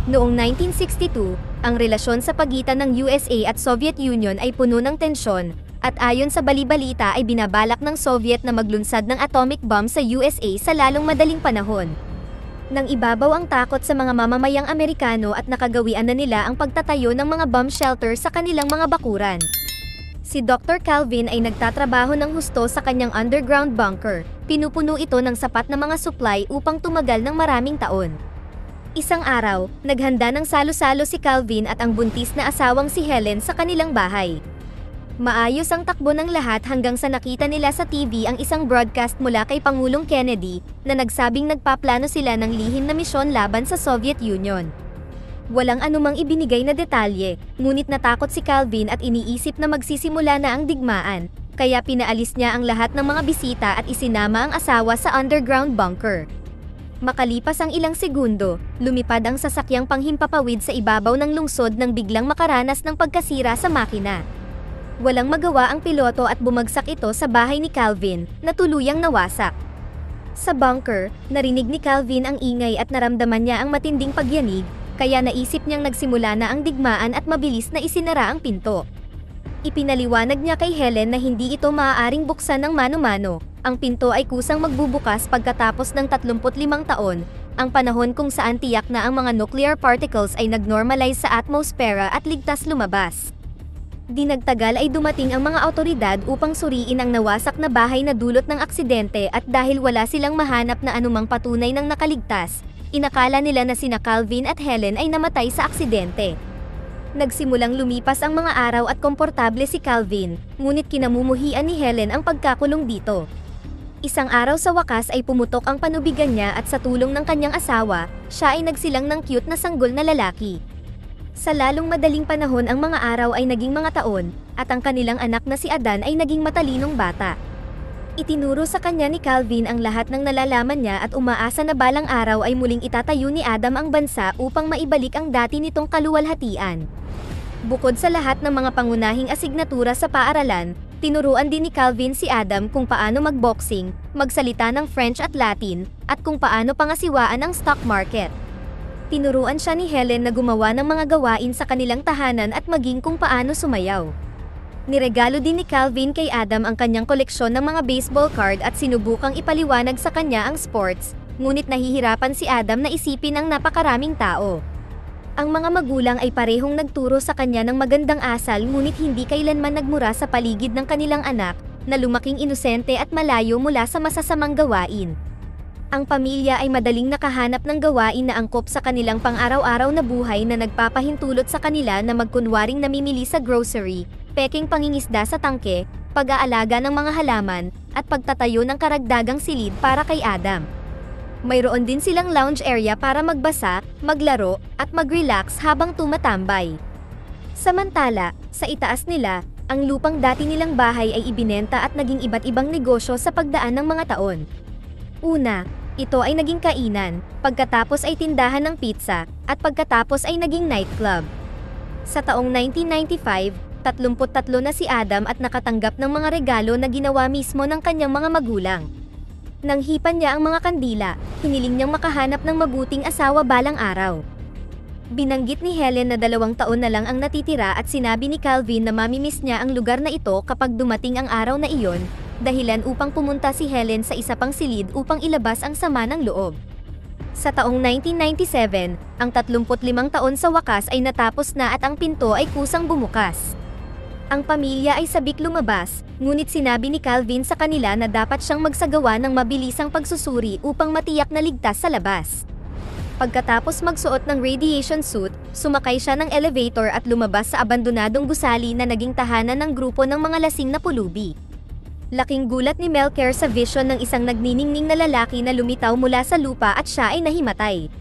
Noong 1962, ang relasyon sa pagitan ng USA at Soviet Union ay puno ng tensyon, at ayon sa bali-balita ay binabalak ng Soviet na maglunsad ng atomic bomb sa USA sa lalong madaling panahon. Nang ibabaw ang takot sa mga mamamayang Amerikano at nakagawian na nila ang pagtatayo ng mga bomb shelter sa kanilang mga bakuran. Si Dr. Calvin ay nagtatrabaho ng husto sa kanyang underground bunker. Pinupuno ito ng sapat na mga supply upang tumagal ng maraming taon. Isang araw, naghanda ng salo-salo si Calvin at ang buntis na asawang si Helen sa kanilang bahay. Maayos ang takbo ng lahat hanggang sa nakita nila sa TV ang isang broadcast mula kay Pangulong Kennedy na nagsabing nagpaplano sila ng lihim na misyon laban sa Soviet Union. Walang anumang ibinigay na detalye, ngunit natakot si Calvin at iniisip na magsisimula na ang digmaan, kaya pinaalis niya ang lahat ng mga bisita at isinama ang asawa sa underground bunker. Makalipas ang ilang segundo, lumipad ang sasakyang panghimpapawid sa ibabaw ng lungsod nang biglang makaranas ng pagkasira sa makina. Walang magawa ang piloto at bumagsak ito sa bahay ni Calvin, na tuluyang nawasak. Sa bunker, narinig ni Calvin ang ingay at naramdaman niya ang matinding pagyanig, kaya naisip niyang nagsimula na ang digmaan at mabilis na isinara ang pinto. Ipinaliwanag niya kay Helen na hindi ito maaaring buksan ng mano-mano. Ang pinto ay kusang magbubukas pagkatapos ng 35 taon, ang panahon kung saan tiyak na ang mga nuclear particles ay nag-normalize sa atmosfera at ligtas lumabas. Di nagtagal ay dumating ang mga awtoridad upang suriin ang nawasak na bahay na dulot ng aksidente at dahil wala silang mahanap na anumang patunay ng nakaligtas, inakala nila na sina Calvin at Helen ay namatay sa aksidente. Nagsimulang lumipas ang mga araw at komportable si Calvin, ngunit kinamumuhian ni Helen ang pagkakulong dito. Isang araw sa wakas ay pumutok ang panubigan niya at sa tulong ng kanyang asawa, siya ay nagsilang ng cute na sanggol na lalaki. Sa lalong madaling panahon ang mga araw ay naging mga taon, at ang kanilang anak na si Adan ay naging matalinong bata. Itinuro sa kanya ni Calvin ang lahat ng nalalaman niya at umaasa na balang araw ay muling itatayo ni Adam ang bansa upang maibalik ang dati nitong kaluwalhatian. Bukod sa lahat ng mga pangunahing asignatura sa paaralan, tinuruan din ni Calvin si Adam kung paano magboxing, magsalita ng French at Latin, at kung paano pangasiwaan ang stock market. Tinuruan siya ni Helen na gumawa ng mga gawain sa kanilang tahanan at maging kung paano sumayaw. Niregalo din ni Calvin kay Adam ang kanyang koleksyon ng mga baseball card at sinubukang ipaliwanag sa kanya ang sports, ngunit nahihirapan si Adam na isipin ang napakaraming tao. Ang mga magulang ay parehong nagturo sa kanya ng magandang asal ngunit hindi kailanman nagmura sa paligid ng kanilang anak, na lumaking inosente at malayo mula sa masasamang gawain. Ang pamilya ay madaling nakahanap ng gawain na angkop sa kanilang pang-araw-araw na buhay na nagpapahintulot sa kanila na magkunwaring namimili sa grocery, peking pangingisda sa tangke, pag-aalaga ng mga halaman, at pagtatayo ng karagdagang silid para kay Adam. Mayroon din silang lounge area para magbasa, maglaro, at mag-relax habang tumatambay. Samantala, sa itaas nila, ang lupang dati nilang bahay ay ibinenta at naging iba't ibang negosyo sa pagdaan ng mga taon. Una, ito ay naging kainan, pagkatapos ay tindahan ng pizza, at pagkatapos ay naging nightclub. Sa taong 1995, 33 na si Adam at nakatanggap ng mga regalo na ginawa mismo ng kanyang mga magulang. Nang hipan niya ang mga kandila, hiniling niyang makahanap ng mabuting asawa balang araw. Binanggit ni Helen na 2 taon na lang ang natitira at sinabi ni Calvin na mamimiss niya ang lugar na ito kapag dumating ang araw na iyon, dahilan upang pumunta si Helen sa isa pang silid upang ilabas ang sama ng loob. Sa taong 1997, ang 35 taon sa wakas ay natapos na at ang pinto ay kusang bumukas. Ang pamilya ay sabik lumabas, ngunit sinabi ni Calvin sa kanila na dapat siyang magsagawa ng mabilisang pagsusuri upang matiyak na ligtas sa labas. Pagkatapos magsuot ng radiation suit, sumakay siya ng elevator at lumabas sa abandonadong gusali na naging tahanan ng grupo ng mga lasing na pulubi. Laking gulat ni Melker sa vision ng isang nagniningning na lalaki na lumitaw mula sa lupa at siya ay nahimatay.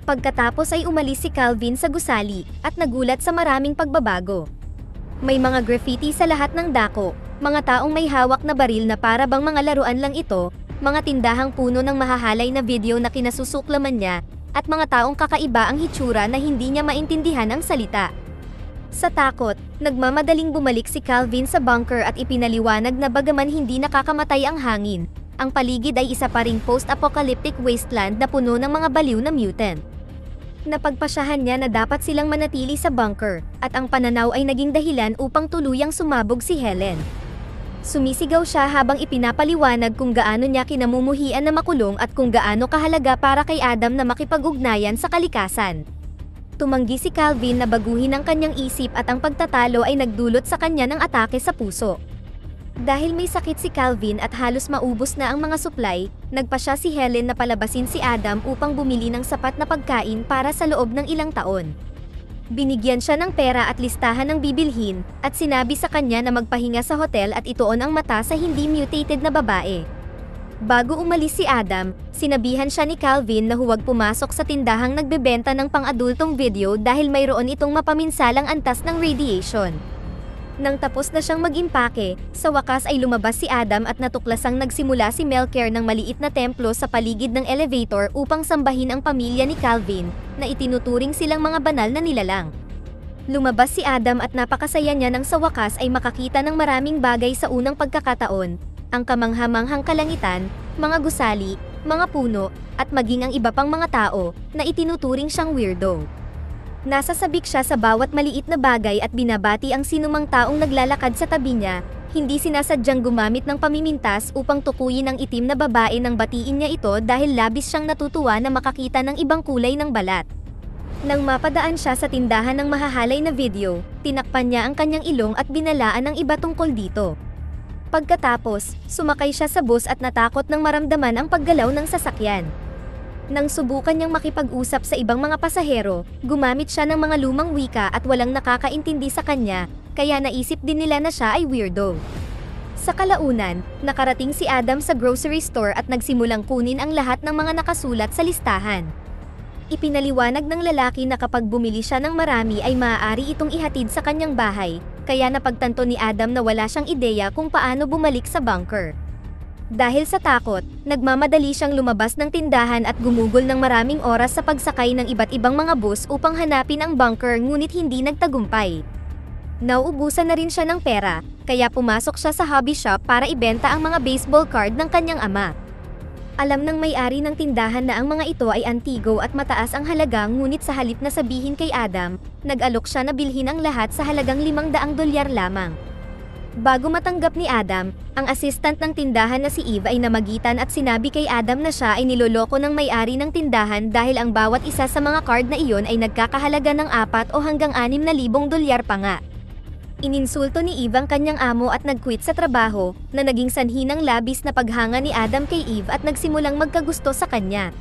Pagkatapos ay umalis si Calvin sa gusali at nagulat sa maraming pagbabago. May mga graffiti sa lahat ng dako, mga taong may hawak na baril na para bang mga laruan lang ito, mga tindahang puno ng mahahalay na video na kinasusuklaman niya, at mga taong kakaiba ang hitsura na hindi niya maintindihan ang salita. Sa takot, nagmamadaling bumalik si Calvin sa bunker at ipinaliwanag na bagaman hindi nakakamatay ang hangin, ang paligid ay isa pa ring post-apocalyptic wasteland na puno ng mga baliw na mutant. Napagpasyahan niya na dapat silang manatili sa bunker, at ang pananaw ay naging dahilan upang tuluyang sumabog si Helen. Sumisigaw siya habang ipinapaliwanag kung gaano niya kinamumuhian na makulong at kung gaano kahalaga para kay Adam na makipag-ugnayan sa kalikasan. Tumanggi si Calvin na baguhin ang kanyang isip at ang pagtatalo ay nagdulot sa kanya ng atake sa puso. Dahil may sakit si Calvin at halos maubos na ang mga supply, nagpasya si Helen na palabasin si Adam upang bumili ng sapat na pagkain para sa loob ng ilang taon. Binigyan siya ng pera at listahan ng bibilhin, at sinabi sa kanya na magpahinga sa hotel at ituon ang mata sa hindi mutated na babae. Bago umalis si Adam, sinabihan siya ni Calvin na huwag pumasok sa tindahang nagbebenta ng pang-adultong video dahil mayroon itong mapaminsalang antas ng radiation. Nang tapos na siyang mag-impake, sa wakas ay lumabas si Adam at natuklasang nagsimula si Melker ng maliit na templo sa paligid ng elevator upang sambahin ang pamilya ni Calvin, na itinuturing silang mga banal na nilalang. Lumabas si Adam at napakasaya niya nang sa wakas ay makakita ng maraming bagay sa unang pagkakataon, ang kamanghamanghang kalangitan, mga gusali, mga puno, at maging ang iba pang mga tao, na itinuturing siyang weirdo. Nasasabik siya sa bawat maliit na bagay at binabati ang sinumang taong naglalakad sa tabi niya, hindi sinasadyang gumamit ng pamimintas upang tukuyin ang itim na babae nang batiin niya ito dahil labis siyang natutuwa na makakita ng ibang kulay ng balat. Nang mapadaan siya sa tindahan ng mahahalay na video, tinakpan niya ang kanyang ilong at binalaan ng iba tungkol dito. Pagkatapos, sumakay siya sa bus at natakot nang maramdaman ang paggalaw ng sasakyan. Nang subukan niyang makipag-usap sa ibang mga pasahero, gumamit siya ng mga lumang wika at walang nakakaintindi sa kanya, kaya naisip din nila na siya ay weirdo. Sa kalaunan, nakarating si Adam sa grocery store at nagsimulang kunin ang lahat ng mga nakasulat sa listahan. Ipinaliwanag ng lalaki na kapag bumili siya ng marami ay maaari itong ihatid sa kanyang bahay, kaya napagtanto ni Adam na wala siyang ideya kung paano bumalik sa bunker. Dahil sa takot, nagmamadali siyang lumabas ng tindahan at gumugol ng maraming oras sa pagsakay ng iba't ibang mga bus upang hanapin ang bunker ngunit hindi nagtagumpay. Nauubusan na rin siya ng pera, kaya pumasok siya sa hobby shop para ibenta ang mga baseball card ng kanyang ama. Alam ng may-ari ng tindahan na ang mga ito ay antigo at mataas ang halaga ngunit sa halip na sabihin kay Adam, nag-alok siya na bilhin ang lahat sa halagang $500 lamang. Bago matanggap ni Adam, ang assistant ng tindahan na si Eve ay namagitan at sinabi kay Adam na siya ay niloloko ng may-ari ng tindahan dahil ang bawat isa sa mga card na iyon ay nagkakahalaga ng $4,000 o hanggang $6,000 pa nga. Ininsulto ni Eve ang kanyang amo at nag-quit sa trabaho, na naging sanhi ng labis na paghanga ni Adam kay Eve at nagsimulang magkagusto sa kanya.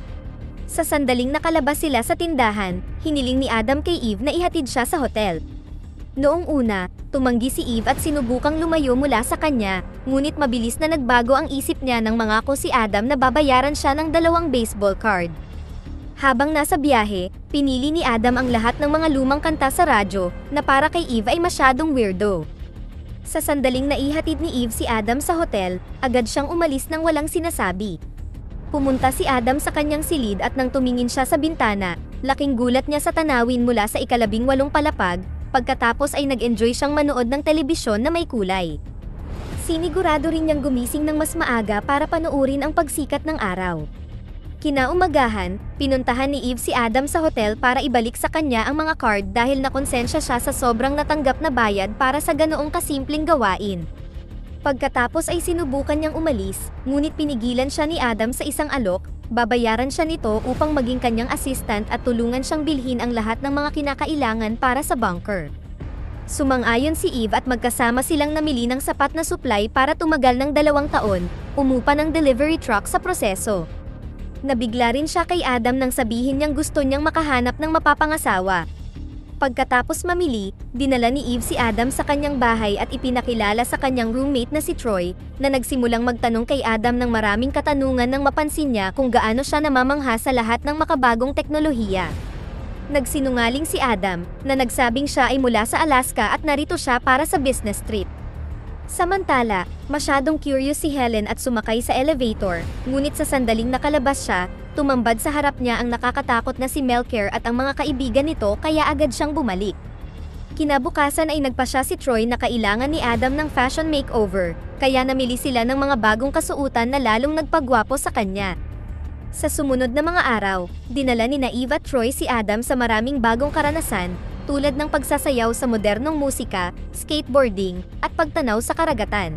Sa sandaling nakalabas sila sa tindahan, hiniling ni Adam kay Eve na ihatid siya sa hotel. Noong una, tumanggi si Eve at sinubukang lumayo mula sa kanya, ngunit mabilis na nagbago ang isip niya nang mangako si Adam na babayaran siya ng 2 baseball card. Habang nasa biyahe, pinili ni Adam ang lahat ng mga lumang kanta sa radyo, na para kay Eve ay masyadong weirdo. Sa sandaling naihatid ni Eve si Adam sa hotel, agad siyang umalis nang walang sinasabi. Pumunta si Adam sa kanyang silid at nang tumingin siya sa bintana, laking gulat niya sa tanawin mula sa 18 palapag, pagkatapos ay nag-enjoy siyang manood ng telebisyon na may kulay. Sinigurado rin niyang gumising ng mas maaga para panoorin ang pagsikat ng araw. Kinaumagahan, pinuntahan ni Eve si Adam sa hotel para ibalik sa kanya ang mga card dahil nakonsensya siya sa sobrang natanggap na bayad para sa ganoong kasimpleng gawain. Pagkatapos ay sinubukan niyang umalis, ngunit pinigilan siya ni Adam sa isang alok, babayaran siya nito upang maging kanyang assistant at tulungan siyang bilhin ang lahat ng mga kinakailangan para sa bunker. Sumang-ayon si Eve at magkasama silang namili ng sapat na supply para tumagal ng 2 taon, umupa ng delivery truck sa proseso. Nabigla rin siya kay Adam nang sabihin niyang gusto niyang makahanap ng mapapangasawa. Pagkatapos mamili, dinala ni Eve si Adam sa kanyang bahay at ipinakilala sa kanyang roommate na si Troy, na nagsimulang magtanong kay Adam ng maraming katanungan nang mapansin niya kung gaano siya namamangha sa lahat ng makabagong teknolohiya. Nagsinungaling si Adam, na nagsabing siya ay mula sa Alaska at narito siya para sa business trip. Samantala, masyadong curious si Helen at sumakay sa elevator, ngunit sa sandaling nakalabas siya, tumambad sa harap niya ang nakakatakot na si Melker at ang mga kaibigan nito kaya agad siyang bumalik. Kinabukasan ay nagpasya si Troy na kailangan ni Adam ng fashion makeover, kaya namili sila ng mga bagong kasuotan na lalong nagpagwapo sa kanya. Sa sumunod na mga araw, dinala ni Eve at Troy si Adam sa maraming bagong karanasan, tulad ng pagsasayaw sa modernong musika, skateboarding, at pagtanaw sa karagatan.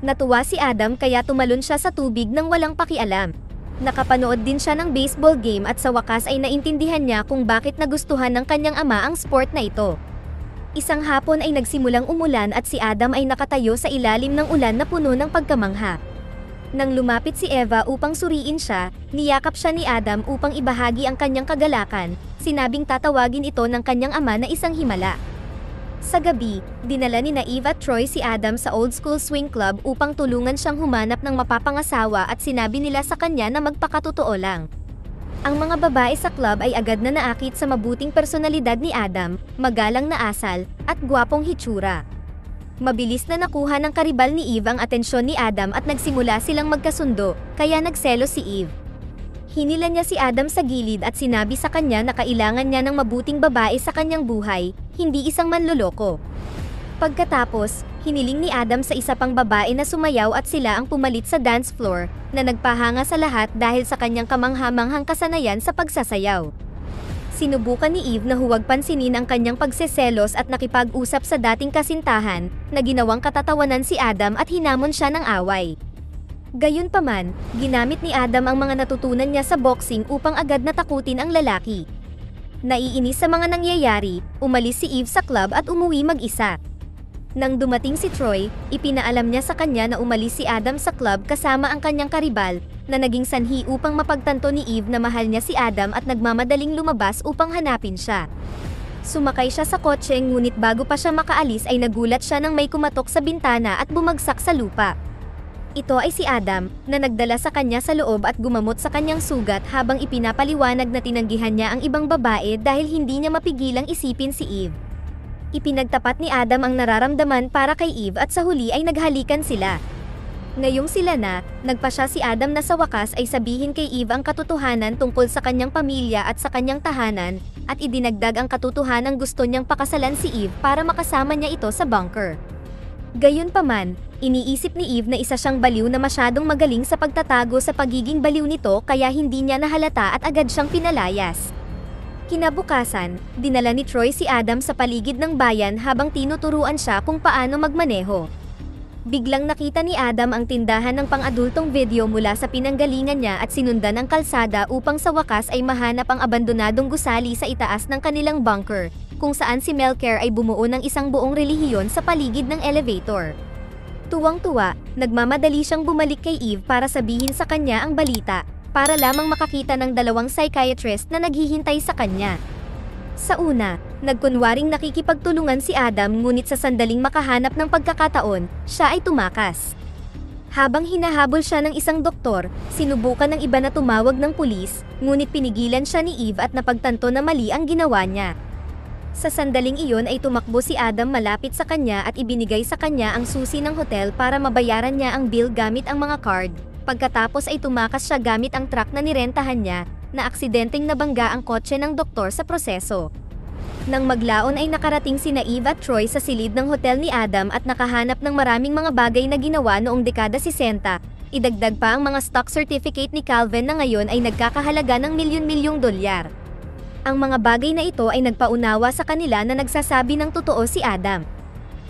Natuwa si Adam kaya tumalon siya sa tubig nang walang pakialam. Nakapanood din siya ng baseball game at sa wakas ay naintindihan niya kung bakit nagustuhan ng kanyang ama ang sport na ito. Isang hapon ay nagsimulang umulan at si Adam ay nakatayo sa ilalim ng ulan na puno ng pagkamangha. Nang lumapit si Eva upang suriin siya, niyakap siya ni Adam upang ibahagi ang kanyang kagalakan, sinabing tatawagin ito ng kanyang ama na isang himala. Sa gabi, dinala ni Eve at Troy si Adam sa old school swing club upang tulungan siyang humanap ng mapapangasawa at sinabi nila sa kanya na magpakatotoo lang. Ang mga babae sa club ay agad na naakit sa mabuting personalidad ni Adam, magalang na asal, at gwapong hitsura. Mabilis na nakuha ng karibal ni Eve ang atensyon ni Adam at nagsimula silang magkasundo, kaya nagselos si Eve. Hinila niya si Adam sa gilid at sinabi sa kanya na kailangan niya ng mabuting babae sa kanyang buhay, hindi isang manloloko. Pagkatapos, hiniling ni Adam sa isa pang babae na sumayaw at sila ang pumalit sa dance floor, na nagpahanga sa lahat dahil sa kanyang kamangha-manghang kasanayan sa pagsasayaw. Sinubukan ni Eve na huwag pansinin ang kanyang pagseselos at nakipag-usap sa dating kasintahan, na ginawang katatawanan si Adam at hinamon siya ng away. Gayunpaman, ginamit ni Adam ang mga natutunan niya sa boxing upang agad na takutin ang lalaki. Naiinis sa mga nangyayari, umalis si Eve sa club at umuwi mag-isa. Nang dumating si Troy, ipinaalam niya sa kanya na umalis si Adam sa club kasama ang kanyang karibal, na naging sanhi upang mapagtanto ni Eve na mahal niya si Adam at nagmamadaling lumabas upang hanapin siya. Sumakay siya sa kotse ngunit bago pa siya makaalis ay nagulat siya nang may kumatok sa bintana at bumagsak sa lupa. Ito ay si Adam, na nagdala sa kanya sa loob at gumamot sa kanyang sugat habang ipinapaliwanag na tinanggihan niya ang ibang babae dahil hindi niya mapigilang isipin si Eve. Ipinagtapat ni Adam ang nararamdaman para kay Eve at sa huli ay naghalikan sila. Ngayong sila na, nagpasya si Adam na sa wakas ay sabihin kay Eve ang katotohanan tungkol sa kanyang pamilya at sa kanyang tahanan, at idinagdag ang katotohanan gusto niyang pakasalan si Eve para makasama niya ito sa bunker. Gayunpaman, iniisip ni Eve na isa siyang baliw na masyadong magaling sa pagtatago sa pagiging baliw nito kaya hindi niya nahalata at agad siyang pinalayas. Kinabukasan, dinala ni Troy si Adam sa paligid ng bayan habang tinuturuan siya kung paano magmaneho. Biglang nakita ni Adam ang tindahan ng pang-adultong video mula sa pinanggalingan niya at sinundan ang kalsada upang sa wakas ay mahanap ang abandonadong gusali sa itaas ng kanilang bunker, kung saan si Melker ay bumuo ng isang buong relihiyon sa paligid ng elevator. Tuwang-tuwa, nagmamadali siyang bumalik kay Eve para sabihin sa kanya ang balita, para lamang makakita ng dalawang psychiatrist na naghihintay sa kanya. Sa una, nagkunwaring nakikipagtulungan si Adam ngunit sa sandaling makahanap ng pagkakataon, siya ay tumakas. Habang hinahabol siya ng isang doktor, sinubukan ng iba na tumawag ng pulis, ngunit pinigilan siya ni Eve at napagtanto na mali ang ginawa niya. Sa sandaling iyon ay tumakbo si Adam malapit sa kanya at ibinigay sa kanya ang susi ng hotel para mabayaran niya ang bill gamit ang mga card. Pagkatapos ay tumakas siya gamit ang truck na nirentahan niya, na aksidenteng nabangga ang kotse ng doktor sa proseso. Nang maglaon ay nakarating sina Eve at Troy sa silid ng hotel ni Adam at nakahanap ng maraming mga bagay na ginawa noong dekada 60, idagdag pa ang mga stock certificate ni Calvin na ngayon ay nagkakahalaga ng milyon-milyong dolyar. Ang mga bagay na ito ay nagpaunawa sa kanila na nagsasabi ng totoo si Adam.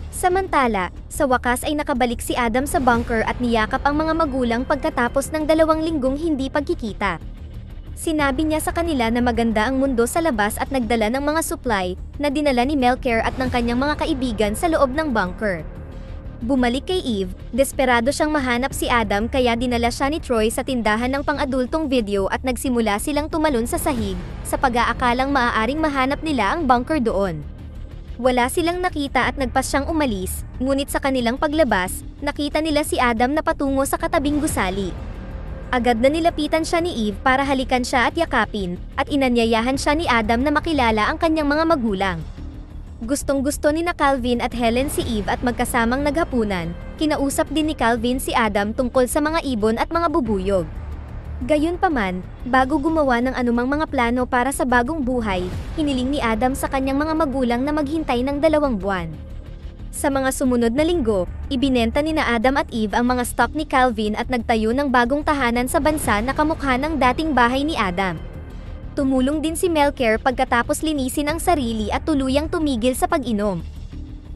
Samantala, sa wakas ay nakabalik si Adam sa bunker at niyakap ang mga magulang pagkatapos ng 2 linggong hindi pagkikita. Sinabi niya sa kanila na maganda ang mundo sa labas at nagdala ng mga supply na dinala ni Melker at ng kanyang mga kaibigan sa loob ng bunker. Bumalik kay Eve, desperado siyang mahanap si Adam kaya dinala siya ni Troy sa tindahan ng pang-adultong video at nagsimula silang tumalon sa sahig, sa pag-aakalang maaaring mahanap nila ang bunker doon. Wala silang nakita at nagpas siyang umalis, ngunit sa kanilang paglabas, nakita nila si Adam na patungo sa katabing gusali. Agad na nilapitan siya ni Eve para halikan siya at yakapin, at inanyayahan siya ni Adam na makilala ang kanyang mga magulang. Gustong-gusto ni Calvin at Helen si Eve at magkasamang naghapunan, kinausap din ni Calvin si Adam tungkol sa mga ibon at mga bubuyog. Gayunpaman, bago gumawa ng anumang mga plano para sa bagong buhay, hiniling ni Adam sa kanyang mga magulang na maghintay ng 2 buwan. Sa mga sumunod na linggo, ibinenta ni na Adam at Eve ang mga stock ni Calvin at nagtayo ng bagong tahanan sa bansa na kamukha ng dating bahay ni Adam. Tumulong din si Melker pagkatapos linisin ang sarili at tuluyang tumigil sa pag-inom.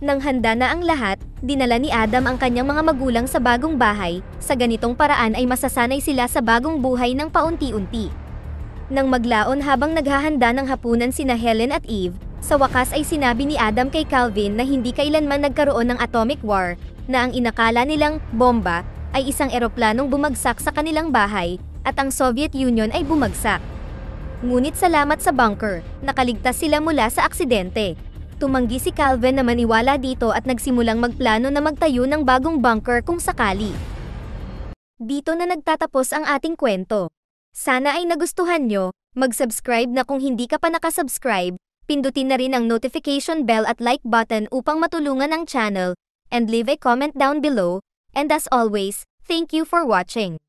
Nang handa na ang lahat, dinala ni Adam ang kanyang mga magulang sa bagong bahay. Sa ganitong paraan ay masasanay sila sa bagong buhay ng paunti-unti. Nang maglaon habang naghahanda ng hapunan sina Helen at Eve, sa wakas ay sinabi ni Adam kay Calvin na hindi kailanman nagkaroon ng atomic war, na ang inakala nilang bomba ay isang eroplanong bumagsak sa kanilang bahay, at ang Soviet Union ay bumagsak. Ngunit salamat sa bunker, nakaligtas sila mula sa aksidente. Tumanggi si Calvin na maniwala dito at nagsimulang magplano na magtayo ng bagong bunker kung sakali. Dito na nagtatapos ang ating kwento. Sana ay nagustuhan nyo, mag-subscribe na kung hindi ka pa nakasubscribe, pindutin na rin ang notification bell at like button upang matulungan ang channel, and leave a comment down below, and as always, thank you for watching.